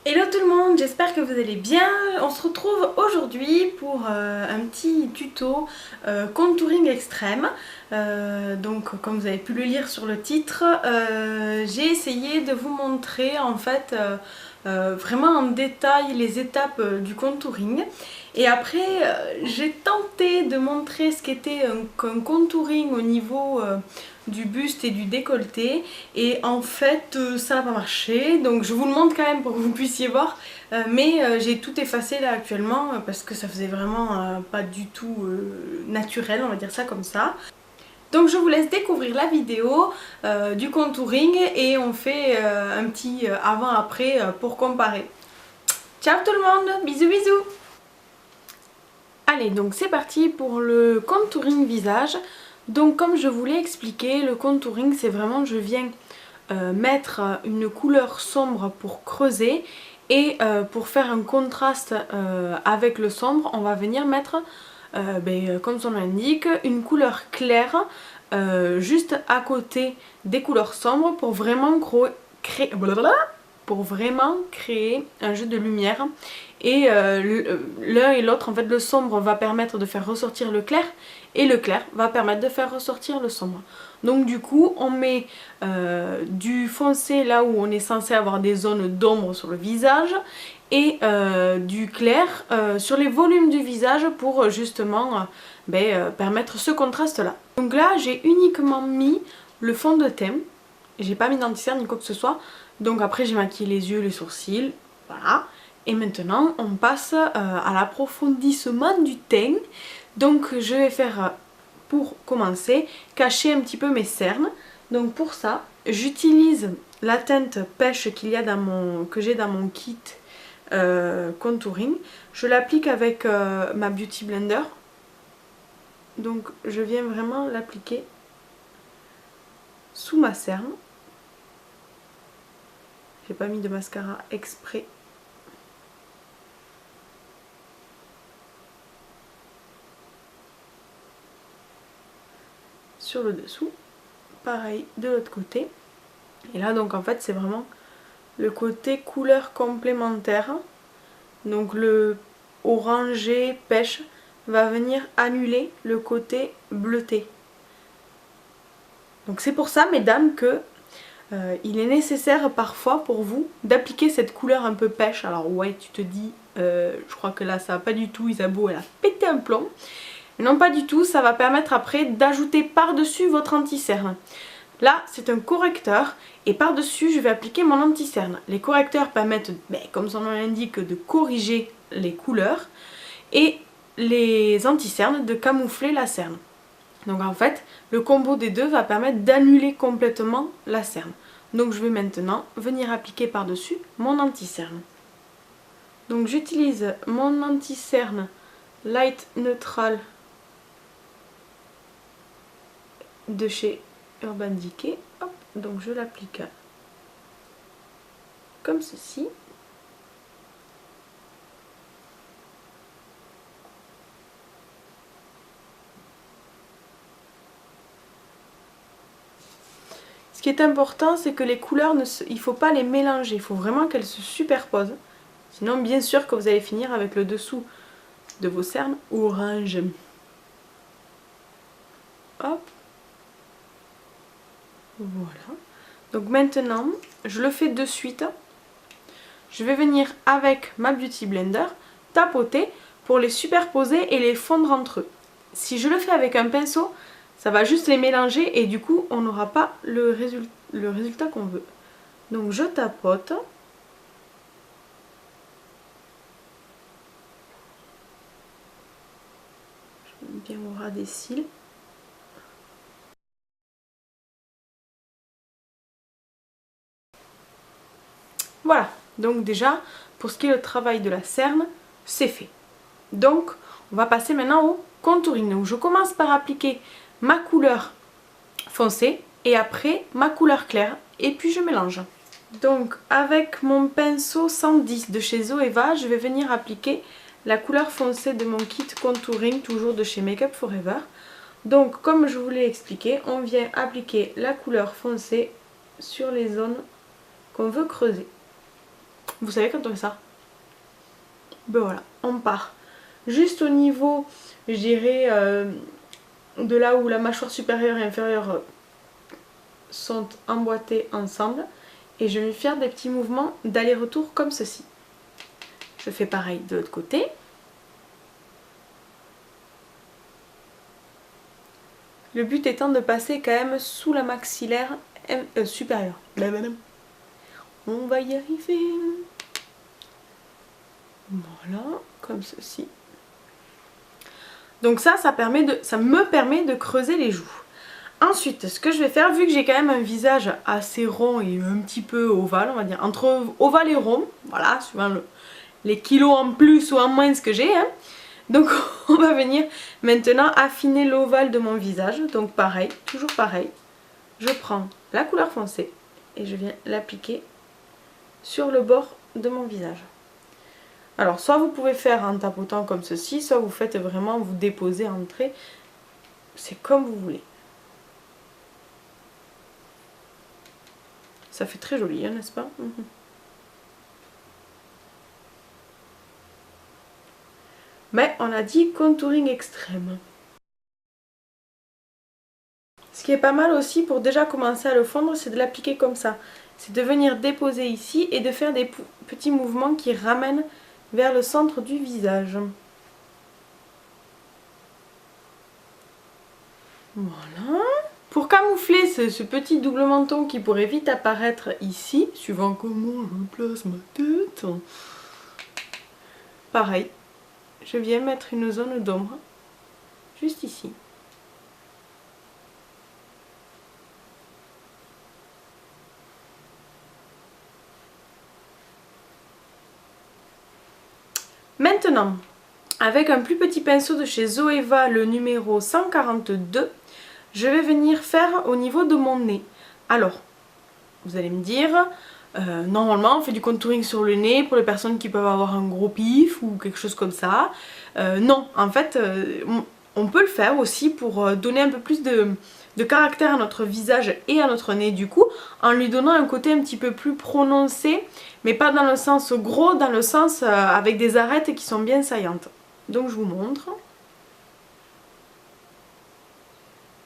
Hello tout le monde, j'espère que vous allez bien. On se retrouve aujourd'hui pour un petit tuto contouring extrême. Donc comme vous avez pu le lire sur le titre, j'ai essayé de vous montrer en fait vraiment en détail les étapes du contouring. Et après j'ai tenté de montrer ce qu'était un contouring au niveau du buste et du décolleté, et en fait ça n'a pas marché, donc je vous le montre quand même pour que vous puissiez voir, mais j'ai tout effacé là actuellement parce que ça faisait vraiment pas du tout naturel, on va dire ça comme ça. Donc je vous laisse découvrir la vidéo du contouring et on fait un petit avant-après pour comparer. Ciao tout le monde, bisous bisous. Allez, donc c'est parti pour le contouring visage. Donc comme je vous l'ai expliqué, le contouring c'est vraiment, je viens mettre une couleur sombre pour creuser, et pour faire un contraste avec le sombre, on va venir mettre, comme son nom l'indique, une couleur claire juste à côté des couleurs sombres pour vraiment créer un jeu de lumière. Et l'un et l'autre, en fait, le sombre va permettre de faire ressortir le clair et le clair va permettre de faire ressortir le sombre. Donc du coup on met du foncé là où on est censé avoir des zones d'ombre sur le visage, et du clair sur les volumes du visage pour justement permettre ce contraste là. Donc là j'ai uniquement mis le fond de teint, j'ai pas mis d'anti-cerne ni quoi que ce soit. Donc après j'ai maquillé les yeux, les sourcils, voilà. Et maintenant on passe à l'approfondissement du teint. Donc je vais faire, pour commencer, cacher un petit peu mes cernes. Donc pour ça j'utilise la teinte pêche que j'ai dans mon kit contouring. Je l'applique avec ma Beauty Blender. Donc je viens vraiment l'appliquer sous ma cerne. J'ai pas mis de mascara exprès. Sur le dessous. Pareil de l'autre côté. Et là donc en fait c'est vraiment le côté couleur complémentaire. Donc le orangé pêche va venir annuler le côté bleuté. Donc c'est pour ça mesdames que il est nécessaire parfois pour vous d'appliquer cette couleur un peu pêche. Alors ouais, tu te dis je crois que là ça va pas du tout, Isabeau elle a pété un plomb. Mais non, pas du tout, ça va permettre après d'ajouter par-dessus votre anti-cerne. Là c'est un correcteur et par-dessus je vais appliquer mon anti-cerne. Les correcteurs permettent, comme son nom l'indique, de corriger les couleurs, et les anti-cernes de camoufler la cerne. Donc en fait le combo des deux va permettre d'annuler complètement la cerne. Donc je vais maintenant venir appliquer par-dessus mon anti-cerne. Donc j'utilise mon anti-cerne Light Neutral de chez Urban Decay. Hop, donc je l'applique comme ceci. Ce qui est important, c'est que les couleurs, il ne faut pas les mélanger, il faut vraiment qu'elles se superposent. Sinon bien sûr que vous allez finir avec le dessous de vos cernes orange. Hop. Voilà. Donc maintenant, je le fais de suite. Je vais venir avec ma Beauty Blender tapoter pour les superposer et les fondre entre eux. Si je le fais avec un pinceau, ça va juste les mélanger et du coup on n'aura pas le résultat qu'on veut. Donc je tapote. Je vais bien au ras des cils. Voilà, donc déjà pour ce qui est le travail de la cerne, c'est fait. Donc on va passer maintenant au contouring. Donc je commence par appliquer ma couleur foncée et après ma couleur claire et puis je mélange. Donc avec mon pinceau 110 de chez Zoeva, je vais venir appliquer la couleur foncée de mon kit contouring, toujours de chez Makeup Forever. Donc comme je vous l'ai expliqué, on vient appliquer la couleur foncée sur les zones qu'on veut creuser. Vous savez quand on fait ça? Ben voilà, on part juste au niveau, je dirais, de là où la mâchoire supérieure et inférieure sont emboîtées ensemble. Et je vais faire des petits mouvements d'aller-retour comme ceci. Je fais pareil de l'autre côté. Le but étant de passer quand même sous la maxillaire supérieure. On va y arriver. Voilà, comme ceci. Donc ça me permet de creuser les joues. Ensuite, ce que je vais faire, vu que j'ai quand même un visage assez rond et un petit peu ovale, on va dire, entre ovale et rond, voilà, suivant les kilos en plus ou en moins que j'ai, hein. Donc on va venir maintenant affiner l'ovale de mon visage. Donc pareil, toujours pareil, je prends la couleur foncée et je viens l'appliquer sur le bord de mon visage. Alors soit vous pouvez faire en tapotant comme ceci, soit vous faites vraiment, vous déposez en trait, c'est comme vous voulez. Ça fait très joli, hein, n'est-ce pas? Mais on a dit contouring extrême. Ce qui est pas mal aussi pour déjà commencer à le fondre, c'est de l'appliquer comme ça. C'est de venir déposer ici et de faire des petits mouvements qui ramènent vers le centre du visage. Voilà. Pour camoufler ce petit double menton qui pourrait vite apparaître ici, suivant comment je place ma tête, pareil, je viens mettre une zone d'ombre juste ici. Maintenant, avec un plus petit pinceau de chez Zoeva, le numéro 142, je vais venir faire au niveau de mon nez. Alors, vous allez me dire, normalement on fait du contouring sur le nez pour les personnes qui peuvent avoir un gros pif ou quelque chose comme ça. Non, en fait, on peut le faire aussi pour donner un peu plus de caractère à notre visage et à notre nez du coup, en lui donnant un côté un petit peu plus prononcé, mais pas dans le sens gros, dans le sens avec des arêtes qui sont bien saillantes. Donc je vous montre.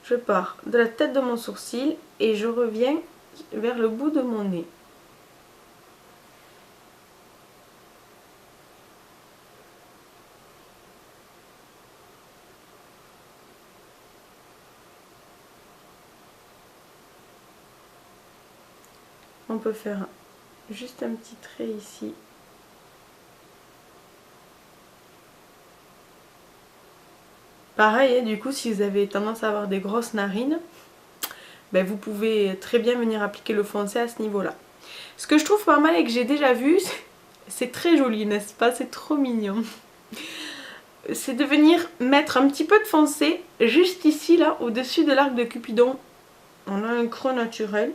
Je pars de la tête de mon sourcil et je reviens vers le bout de mon nez. On peut faire juste un petit trait ici. Pareil, du coup, si vous avez tendance à avoir des grosses narines, ben vous pouvez très bien venir appliquer le foncé à ce niveau-là. Ce que je trouve pas mal et que j'ai déjà vu, c'est très joli, n'est-ce pas? C'est trop mignon. C'est de venir mettre un petit peu de foncé juste ici, là, au-dessus de l'arc de Cupidon. On a un creux naturel,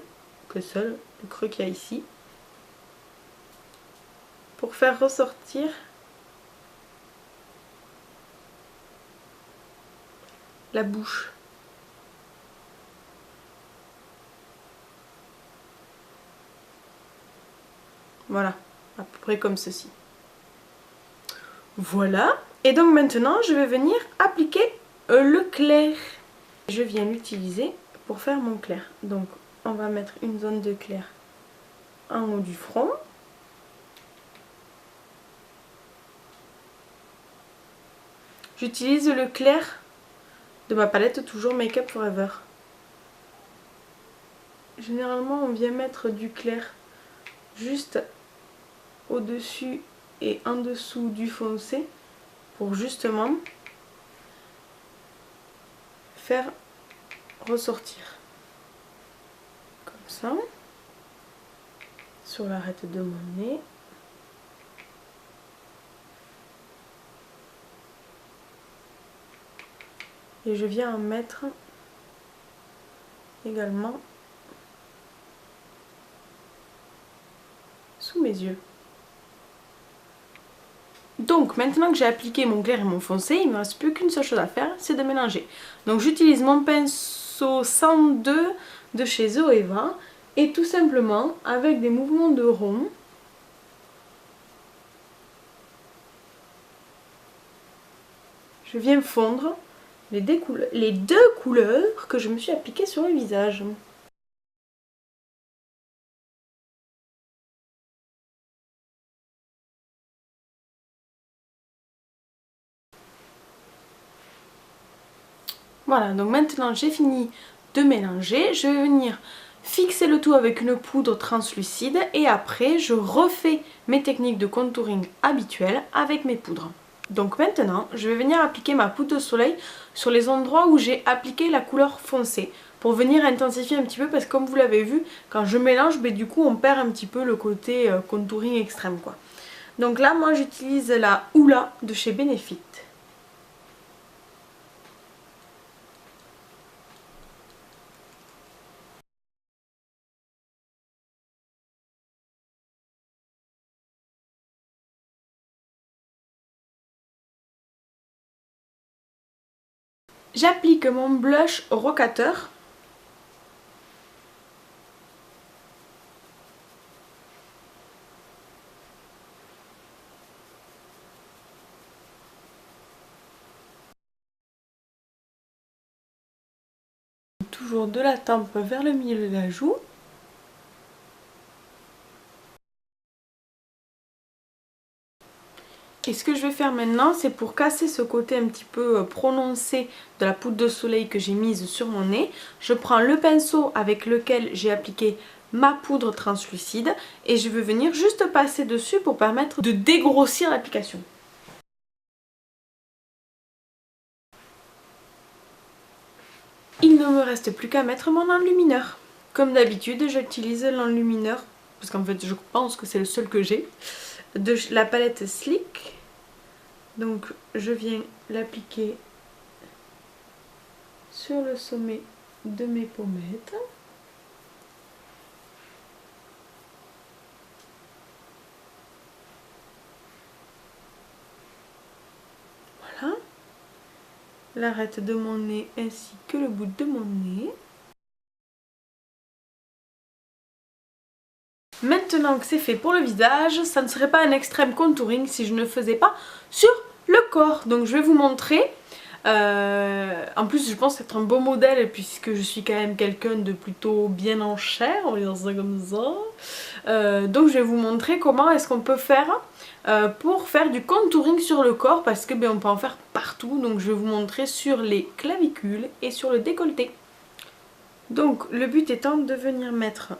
que seul, le creux qu'il y a ici. Pour faire ressortir la bouche. Voilà, à peu près comme ceci. Voilà, et donc maintenant je vais venir appliquer le clair. Je viens l'utiliser pour faire mon clair. Donc on va mettre une zone de clair en haut du front. J'utilise le clair de ma palette toujours Make Up Forever. Généralement on vient mettre du clair juste au-dessus et en dessous du foncé pour justement faire ressortir comme ça sur l'arête de mon nez. Et je viens en mettre également sous mes yeux. Donc maintenant que j'ai appliqué mon clair et mon foncé, il ne me reste plus qu'une seule chose à faire, c'est de mélanger. Donc j'utilise mon pinceau 102 de chez Zoeva et tout simplement avec des mouvements de rond, je viens fondre les deux couleurs que je me suis appliquées sur le visage. Voilà, donc maintenant j'ai fini de mélanger. Je vais venir fixer le tout avec une poudre translucide et après je refais mes techniques de contouring habituelles avec mes poudres. Donc maintenant, je vais venir appliquer ma poudre de soleil sur les endroits où j'ai appliqué la couleur foncée pour venir intensifier un petit peu parce que comme vous l'avez vu, quand je mélange, du coup on perd un petit peu le côté contouring extrême quoi. Donc là, moi j'utilise la Hoola de chez Benefit. J'applique mon blush rocateur. Toujours de la tempe vers le milieu de la joue. Et ce que je vais faire maintenant, c'est pour casser ce côté un petit peu prononcé de la poudre de soleil que j'ai mise sur mon nez, je prends le pinceau avec lequel j'ai appliqué ma poudre translucide et je vais venir juste passer dessus pour permettre de dégrossir l'application. Il ne me reste plus qu'à mettre mon enlumineur. Comme d'habitude, j'utilise l'enlumineur, parce qu'en fait je pense que c'est le seul que j'ai, de la palette Sleek. Donc je viens l'appliquer sur le sommet de mes pommettes. Voilà. L'arête de mon nez ainsi que le bout de mon nez. Maintenant que c'est fait pour le visage, ça ne serait pas un extrême contouring si je ne faisais pas sur le corps. Donc je vais vous montrer. En plus je pense être un beau modèle puisque je suis quand même quelqu'un de plutôt bien en chair, on va dire ça comme ça. Donc je vais vous montrer comment est-ce qu'on peut faire pour faire du contouring sur le corps parce que on peut en faire partout. Donc je vais vous montrer sur les clavicules et sur le décolleté. Donc le but étant de venir mettre,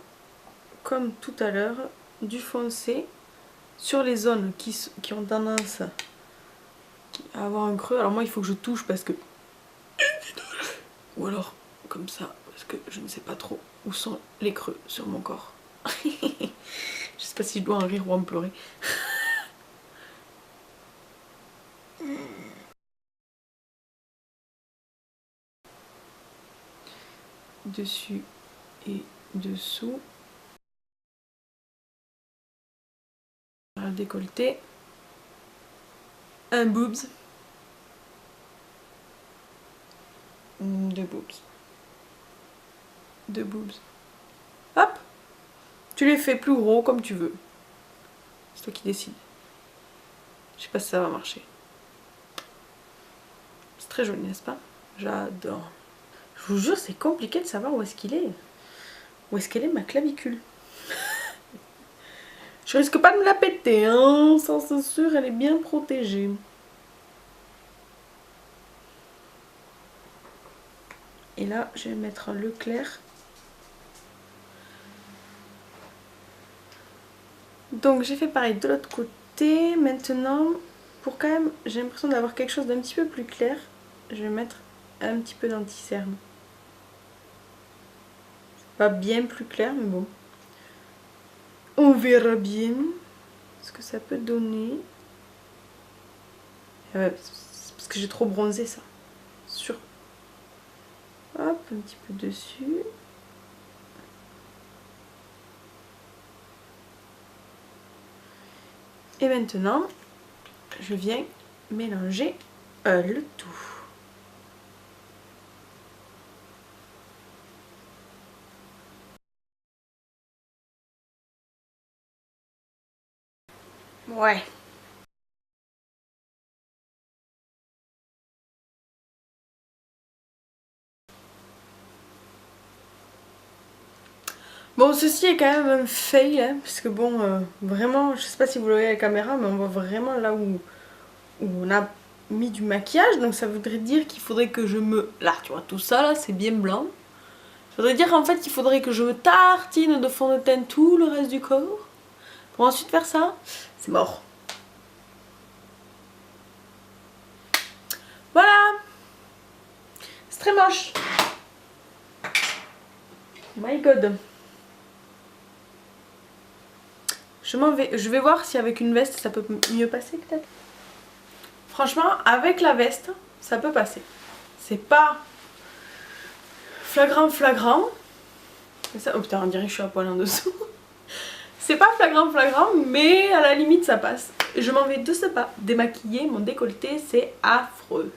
comme tout à l'heure, du foncé sur les zones qui ont tendance à avoir un creux. Alors moi il faut que je touche parce que... Ou alors comme ça, parce que je ne sais pas trop où sont les creux sur mon corps. Je sais pas si je dois en rire ou en pleurer. Dessus et dessous. Un décolleté. Un boobs. Deux boobs. Deux boobs. Hop! Tu les fais plus gros comme tu veux. C'est toi qui décides. Je sais pas si ça va marcher. C'est très joli, n'est-ce pas? J'adore. Je vous jure, c'est compliqué de savoir où est-ce qu'il est. Où est-ce qu'elle est ma clavicule? Je risque pas de me la péter, hein. Ça c'est sûr, elle est bien protégée. Et là, je vais mettre le clair. Donc j'ai fait pareil de l'autre côté. Maintenant, pour quand même, j'ai l'impression d'avoir quelque chose d'un petit peu plus clair, je vais mettre un petit peu d'anti-cerne. C'est pas bien plus clair, mais bon. On verra bien ce que ça peut donner. C'est parce que j'ai trop bronzé ça. Sur. Hop, un petit peu dessus. Et maintenant, je viens mélanger le tout. Ouais. Bon, ceci est quand même un fail, hein, parce que bon, vraiment, je sais pas si vous le voyez à la caméra, mais on voit vraiment là où on a mis du maquillage, donc ça voudrait dire qu'il faudrait que je me... Là, tu vois, tout ça, là, c'est bien blanc. Ça voudrait dire en fait qu'il faudrait que je me tartine de fond de teint tout le reste du corps, pour ensuite faire ça. C'est mort. Voilà. C'est très moche. My God. Je vais voir si avec une veste ça peut mieux passer peut-être. Franchement, avec la veste, ça peut passer. C'est pas flagrant flagrant. Ça, oh putain, on dirait que je suis à poil en dessous. C'est pas flagrant flagrant, mais à la limite ça passe. Je m'en vais de ce pas démaquiller mon décolleté, c'est affreux.